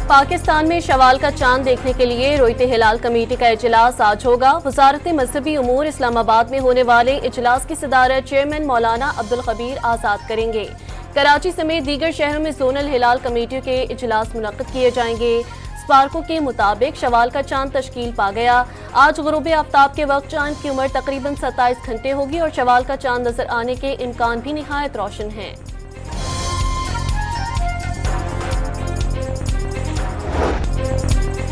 पाकिस्तान में शवाल का चांद देखने के लिए रोयते हिलाल कमेटी का इजलास आज होगा। वजारत मजहबी उमूर इस्लामाबाद में होने वाले इजलास की सदारत चेयरमैन मौलाना अब्दुल खबीर आजाद करेंगे। कराची समेत दीगर शहरों में जोनल हिलाल कमेटियों के इजलास मुनक्किद किए जाएंगे। स्पार्को के मुताबिक शवाल का चांद तश्कील पा गया। आज गुरूब आफ्ताब के वक्त चांद की उम्र तकरीबन 27 घंटे होगी और शवाल का चांद नजर आने के इम्कान भी निहायत रोशन हैं।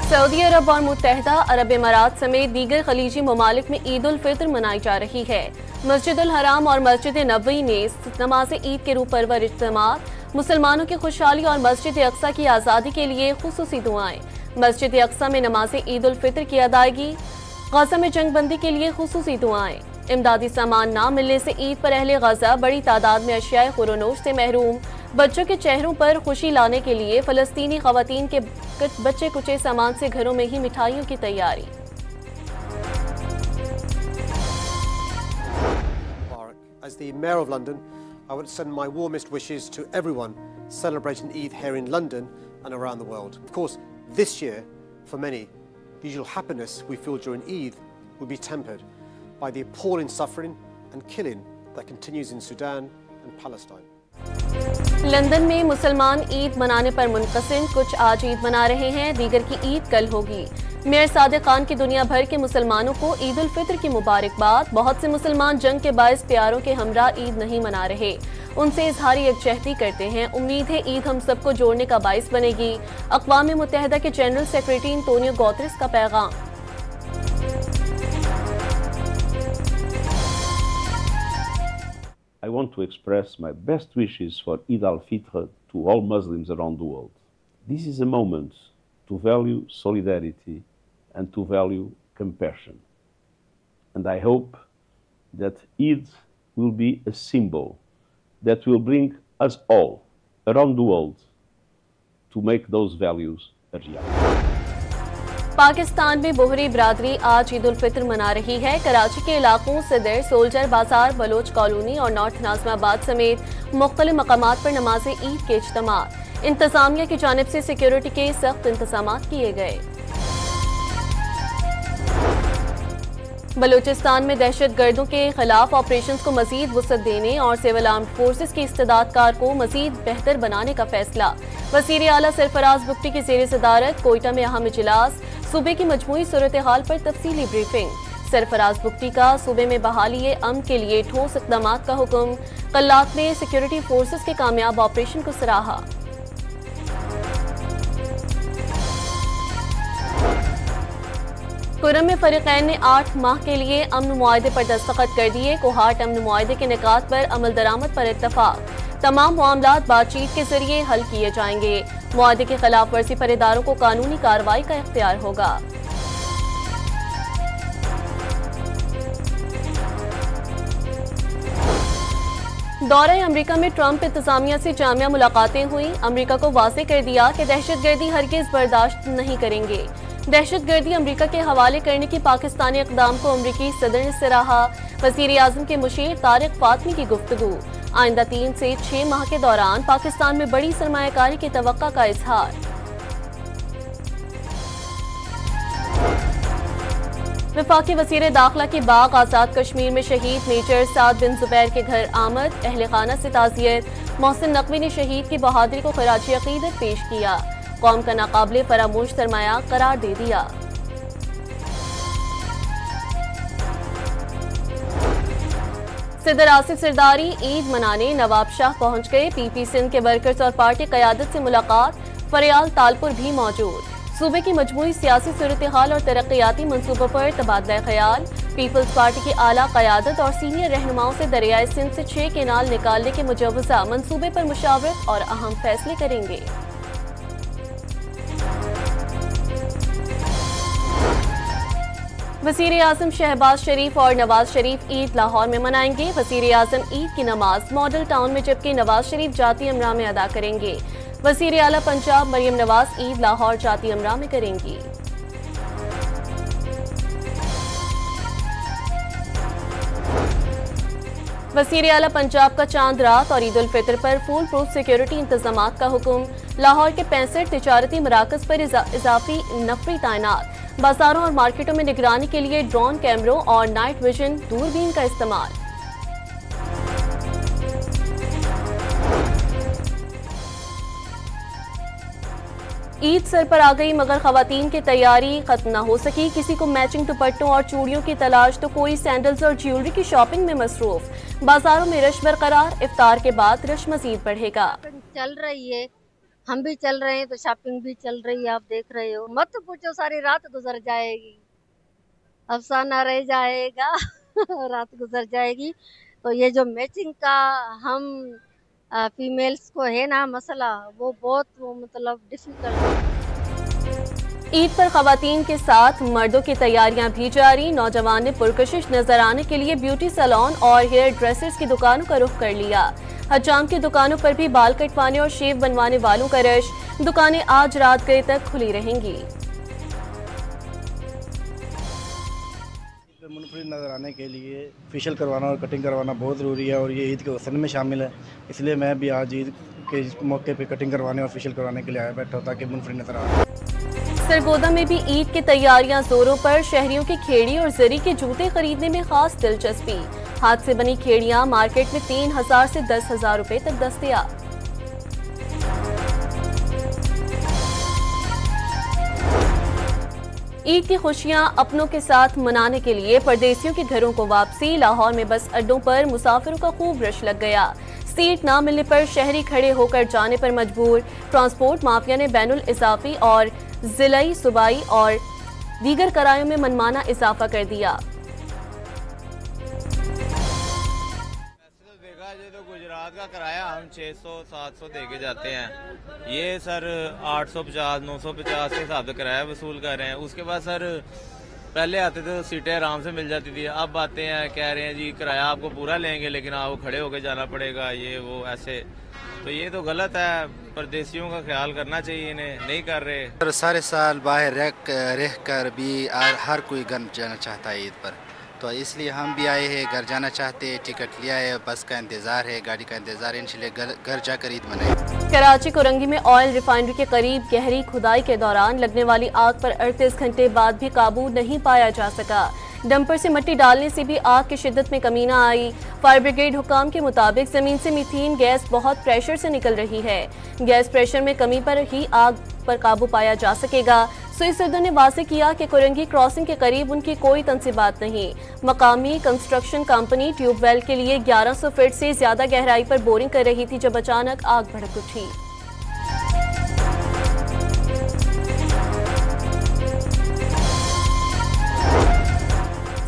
सऊदी अरब और मुत्तहदा अरब इमारात समेत दीगर खलीजी ममालिक में ईद उल फित्र मनाई जा रही है। मस्जिद उल हराम और मस्जिद नबवी में नमाज ईद के रूह परवर इज्तिमात, मुसलमानों की खुशहाली और मस्जिद अक्सा की आज़ादी के लिए खुसूसी दुआएं। मस्जिद अक्सा में नमाज ईद उल फित्र की अदायगी, गजा में जंगबंदी के लिए खुसूसी दुआएं। इमदादी सामान ना मिलने से ईद पर अहले गजा बड़ी तादाद में अशियाए खुरोनोश से महरूम। बच्चों के चेहरों पर खुशी लाने के लिए फलस्तीनी खवातीन के बच्चे कुचे सामान से घरों में ही मिठाइयों की तैयारी। As the Mayor of London, I would send my warmest wishes to everyone celebrating Eid here in London and around the world. Of course, this year, for many, the usual happiness we feel during Eid will be tempered by the appalling suffering and killing that continues in Sudan and Palestine. London में मुसलमान ईद मनाने पर मुनक़सिम, कुछ आज ईद मना रहे हैं, दीगर की ईद कल होगी। मेयर सादिक खान की दुनिया भर के मुसलमानों को ईद उल फित्र की मुबारकबाद। बहुत से मुसलमान जंग के बायस प्यारों के हमरा ईद नहीं मना रहे, उनसे इजहारी यकजहती करते हैं। उम्मीद है ईद हम सबको जोड़ने का बायस बनेगी। अक़वाम मुत्तहदा के जनरल सेक्रेटरी एंटोनियो गुतेरेस का पैगाम। I want to express my best wishes for Eid al-Fitr to all Muslims around the world. This is a moment to value solidarity and to value compassion. And I hope that Eid will be a symbol that will bring us all around the world to make those values a reality. Pakistan में बोहरी बिरादरी आज ईद उल फित्र मना रही है। कराची के इलाकों सदर, soldier बाजार, बलोच कॉलोनी और नॉर्थ नाज़िमाबाद समेत मुख्तलिफ मकामात पर नमाज ईद के इज्तिमात। इंतजामिया की जानिब से सिक्योरिटी के सख्त इंतजाम किए गए। बलूचिस्तान में दहशत गर्दों के खिलाफ ऑपरेशन को मजीद वुसअत देने और सिविल आर्म्ड फोर्सेस की इस्तेदादकार को मजीद बेहतर बनाने का फैसला। वज़ीर आला सरफराज बुगटी की ज़ेर सदारत कोयटा में अहम इजलास, सूबे की मजमूई सूरत हाल पर तफसीली ब्रीफिंग। सरफराज बुगटी का सूबे में बहाली अमन के लिए ठोस इक़दाम का हुक्म। कल्लात ने सिक्योरिटी फोर्सेस के कामयाब ऑपरेशन को सराहा। कुरम में फरीक़ैन ने 8 माह के लिए अमन मुआहदे पर दस्तखत कर दिए। कोहाट अमन मुआहदे के निकात पर अमल दरामद पर इत्तफाक। तमाम मामलात बातचीत के जरिए हल किए जाएंगे। मुआहदे की खिलाफ वर्जी पर इदारों को कानूनी कार्रवाई का इख्तियार होगा। दौरे अमरीका में ट्रंप इंतजामिया से जामिया मुलाकातें हुई। अमरीका को वाज़ेह कर दिया कि दहशतगर्दी हरगिज़ बर्दाश्त नहीं करेंगे। दहशतगर्दी अमरीका के हवाले करने की पाकिस्तानी इक़दाम को अमरीकी सदर ने सराहा। वज़ीर आज़म के मुशीर तारिक फातमी की गुफ्तगू। आइंदा 3 से 6 माह के दौरान पाकिस्तान में बड़ी सरमायाकारी की तवक्का का इजहार। वफाकी वज़ीर दाखिला की बाग आज़ाद कश्मीर में शहीद मेजर साद बिन जुबैर के घर आमद। अहले खाना से ताज़ियत। मोहसिन नकवी ने शहीद की बहादुरी को खराज अक़ीदत पेश किया। कौम का नाकाबिले फरामोश सरमाया करार दे दिया। सदर आसिफ जरदारी ईद मनाने नवाब शाह पहुंच गए। पीपी सिंध के वर्कर्स और पार्टी क़यादत से मुलाकात। फरियाल तालपुर भी मौजूद। सूबे की मजमूई सियासी सूरत हाल और तरक्याती मंसूबों पर तबादला ख्याल। पीपल्स पार्टी की आला क़यादत और सीनियर रहनुमाओं से दरियाए सिंध से 6 केनाल निकालने के मुजव्वज़ा मंसूबे पर मुशावरत और अहम फैसले करेंगे। वज़ीर आज़म शहबाज शरीफ और नवाज शरीफ ईद लाहौर में मनाएंगे। वज़ीर आज़म ईद की नमाज मॉडल टाउन में जबकि नवाज शरीफ जाती अमरा में अदा करेंगे। वज़ीर आला पंजाब मरियम नवाज ईद लाहौर जाती अमरा में करेंगी। वज़ीर आला पंजाब का चांद रात और ईद उल फित्र पर फुल प्रूफ सिक्योरिटी इंतजामात का हुक्म। लाहौर के 65 तिजारती मराकज पर इजाफी नफरी तैनात। बाजारों और मार्केटों में निगरानी के लिए ड्रोन कैमरों और नाइट विजन दूरबीन का इस्तेमाल। ईद सर पर आ गई मगर खवातीन की तैयारी खत्म न हो सकी। किसी को मैचिंग दुपट्टों और चूड़ियों की तलाश तो कोई सैंडल्स और ज्वेलरी की शॉपिंग में मसरूफ। बाजारों में रश बरकरार, इफ्तार के बाद रश मजीद बढ़ेगा। चल रही है, हम भी चल रहे हैं तो शॉपिंग भी चल रही है। आप देख रहे हो, मत पूछो, सारी रात गुजर जाएगी, अफसाना रह जाएगा। रात गुजर जाएगी। तो ये जो मैचिंग का हम फीमेल्स को है ना मसला, वो बहुत मतलब डिफिकल्ट है। ईद पर खवातीन के साथ मर्दों की तैयारियां भी जारी। नौजवान ने पुरकशिश नजर आने के लिए ब्यूटी सैलून और हेयर ड्रेसर्स की दुकानों का रुख कर लिया। हजाम की दुकानों पर भी बाल कटवाने और शेव बनवाने वालों का रश। दुकानें आज रात गए तक खुली रहेंगी। मुनफरिद नज़र आने के लिए फेशियल करवाना और कटिंग करवाना बहुत ज़रूरी है और ये ईद के हुस्न में शामिल है। इसलिए मैं भी आज ईद के मौके पे कटिंग करवाने और फेशियल करवाने के लिए आया बैठा ताकि मुनफरिद नज़र आ। सरगोदा में भी ईद की तैयारियां जोरों पर। शहरियों की खेड़ी और जरी के जूते खरीदने में खास दिलचस्पी। हाथ से बनी खेड़ियां मार्केट में 3000 से 10,000 रुपए तक दस्तयाब। ईद की खुशियां अपनों के साथ मनाने के लिए परदेसियों के घरों को वापसी। लाहौर में बस अड्डों पर मुसाफिरों का खूब रश लग गया। सीट ना मिलने पर शहरी खड़े होकर जाने पर मजबूर। ट्रांसपोर्ट माफिया ने बैनुल इजाफी और जिलाई, सूबाई और दीगर किरायों में मनमाना इजाफा कर दिया। तो गुजरात का किराया हम 600-700 दे के जाते हैं, ये सर 850-950 के हिसाब से किराया वसूल कर रहे हैं। उसके बाद सर पहले आते थे तो सीटें आराम से मिल जाती थी, अब आते हैं कह रहे हैं जी किराया आपको पूरा लेंगे लेकिन आपको खड़े होकर जाना पड़ेगा, ये वो ऐसे। तो ये तो गलत है, परदेसियों का ख्याल करना चाहिए, इन्हें नहीं कर रहे। सारे साल बाहर रह कर भी हर कोई घर जाना चाहता है ईद पर, तो इसलिए हम भी आए हैं, घर जाना चाहते हैं, टिकट लिया है, बस का इंतज़ार है, गाड़ी का इंतज़ार है, इंशाल्लाह घर जाकर ईद मनाएं। कराची कोरंगी में ऑयल रिफाइनरी के करीब गहरी खुदाई के दौरान लगने वाली आग पर 38 घंटे बाद भी काबू नहीं पाया जा सका। डंपर से मिट्टी डालने से भी आग की शिद्दत में कमी न आई। फायर ब्रिगेड हुकाम के मुताबिक जमीन से मीथेन गैस बहुत प्रेशर से निकल रही है। गैस प्रेशर में कमी पर ही आग पर काबू पाया जा सकेगा। सुई ने वाज़ेह किया कि कोरंगी क्रॉसिंग के करीब उनकी कोई तंसीबात नहीं। मकामी कंस्ट्रक्शन कंपनी ट्यूबवेल के लिए 1100 फीट से ज्यादा गहराई पर बोरिंग कर रही थी जब अचानक आग भड़क उठी।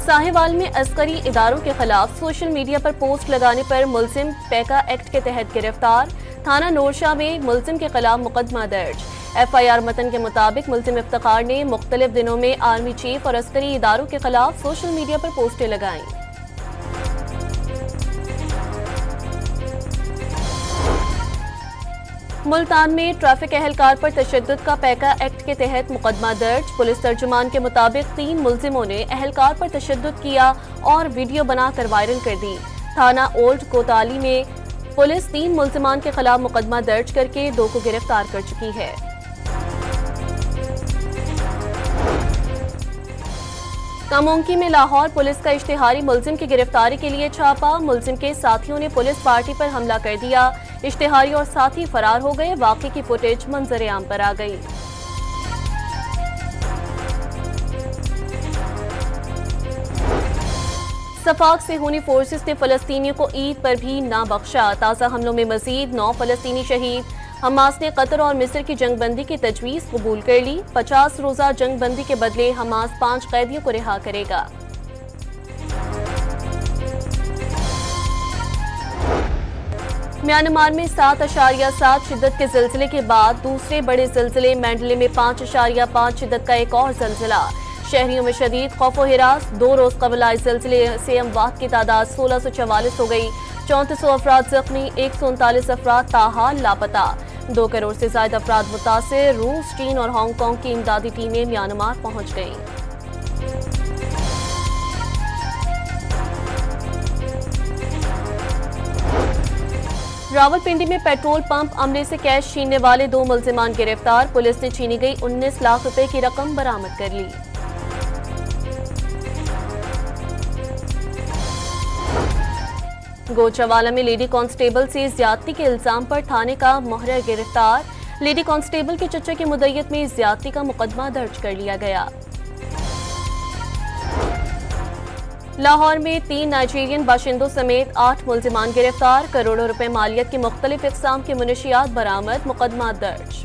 साहिवाल में अस्करी इदारों के खिलाफ सोशल मीडिया पर पोस्ट लगाने पर मुलजिम पैका एक्ट के तहत गिरफ्तार। थाना नूरशाह में मुलजिम के खिलाफ मुकदमा दर्ज। FIR मतन के मुताबिक मुलजिम इफ्तिखार ने मुख्तलिफ दिनों में आर्मी चीफ और अस्करी इदारों के खिलाफ सोशल मीडिया पर पोस्टें लगाईं। मुल्तान में ट्रैफिक एहलकार पर तशद्दुद का पैका एक्ट के तहत मुकदमा दर्ज। पुलिस तर्जुमान के मुताबिक 3 मुलजिमों ने एहलकार पर तशद्दुद किया और वीडियो बनाकर वायरल कर दी। थाना ओल्ड कोताली में पुलिस 3 मुलजिमान के खिलाफ मुकदमा दर्ज करके 2 को गिरफ्तार कर चुकी है। कामोंकी में लाहौर पुलिस का इश्तिहारी मुलजिम की गिरफ्तारी के लिए छापा। मुलजिम के साथियों ने पुलिस पार्टी पर हमला कर दिया। इश्तिहारी और साथी फरार हो गए। वाक़े की फुटेज मंजर आम पर आ गई। सफाक से हुनी फोर्सेस ने फलस्तीनियों को ईद पर भी ना बख्शा। ताज़ा हमलों में मजीद 9 फलस्तीनी शहीद। हमास ने कतर और मिस्र की जंगबंदी की तजवीज़ कबूल कर ली। 50 रोज़ा जंगबंदी के बदले हमास 5 कैदियों को रिहा करेगा। म्यांमार में 7.7 शिद्दत के जिलजिले के बाद दूसरे बड़े जिलजिले मैंडले में 5.5 शिद्दत का एक और जिलजिला। शहरियों में शदीद खौफ व हिरास। 2 रोज कबल आए जिलजिले से अमवात की तादाद 1644 हो गई। 3400 अफराद जख्मी, 139 अफराद ताहाल लापता। 2 करोड़ से ज्यादा अफराद मुतासिर। रूस, चीन और हांगकांग की इमदादी टीमें म्यांमार पहुंच गईं। रावलपिंडी में पेट्रोल पंप अमले से कैश छीनने वाले 2 मुलजिमान गिरफ्तार। पुलिस ने छीनी गई 19 लाख रुपए की रकम बरामद कर ली। गोचवाला में लेडी कांस्टेबल से ज्यादती के इल्जाम पर थाने का मोहर गिरफ्तार। लेडी कांस्टेबल के चचा की मुद्दत में ज्यादती का मुकदमा दर्ज कर लिया गया। लाहौर में 3 नाइजीरियन बाशिंदों समेत 8 मुलजिमान गिरफ्तार। करोड़ों रुपए मालियत की मुख्तलिफ इक़साम की मुनशियात बरामद, मुकदमा दर्ज।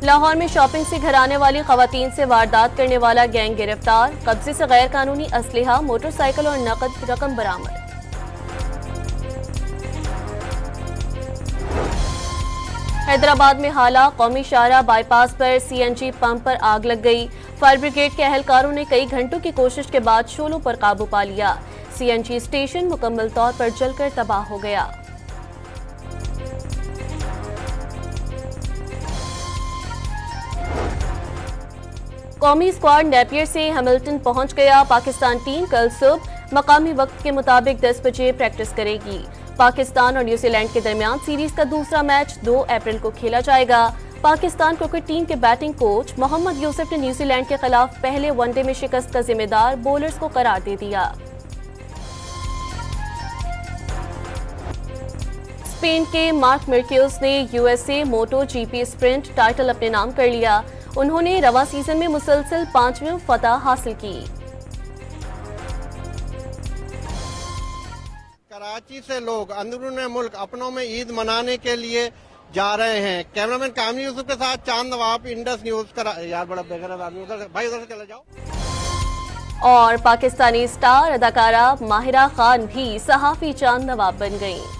लाहौर में शॉपिंग से घर आने वाली खवातीन से वारदात करने वाला गैंग गिरफ्तार। कब्जे से गैर कानूनी असलहा, मोटरसाइकिल और नकद रकम बरामद। हैदराबाद में हाला कौमी शाहरा बाईपास पर सीएनजी पंप पर आग लग गई। फायर ब्रिगेड के अहलकारों ने कई घंटों की कोशिश के बाद शोलों पर काबू पा लिया। सीएनजी स्टेशन मुकम्मल तौर पर जलकर तबाह हो गया। कौमी स्क्वाड नेपियर से हैमिल्टन पहुंच गया। पाकिस्तान टीम कल सुबह मकामी वक्त के मुताबिक 10 बजे प्रैक्टिस करेगी। पाकिस्तान और न्यूजीलैंड के दरमियान सीरीज का दूसरा मैच 2 अप्रैल को खेला जाएगा। पाकिस्तान क्रिकेट टीम के बैटिंग कोच मोहम्मद यूसुफ ने न्यूजीलैंड के खिलाफ पहले वनडे में शिकस्त का जिम्मेदार बॉलर्स को करार दे दिया। स्पेन के मार्क मार्केज ने यूएसए मोटो जीपी स्प्रिंट टाइटल अपने नाम कर लिया। उन्होंने रवा सीजन में मुसलसल 5वीं फतह हासिल की। कराची से लोग अंदरूनी मुल्क अपनों में ईद मनाने के लिए जा रहे हैं। कैमरामैन कामनी यूसुफ के साथ चांद नवाब, इंडस न्यूज। यार बड़ा बेगरत आदमी, भाई उधर से चले जाओ। और पाकिस्तानी स्टार अदाकारा माहिरा खान भी सहाफी चांद नवाब बन गईं।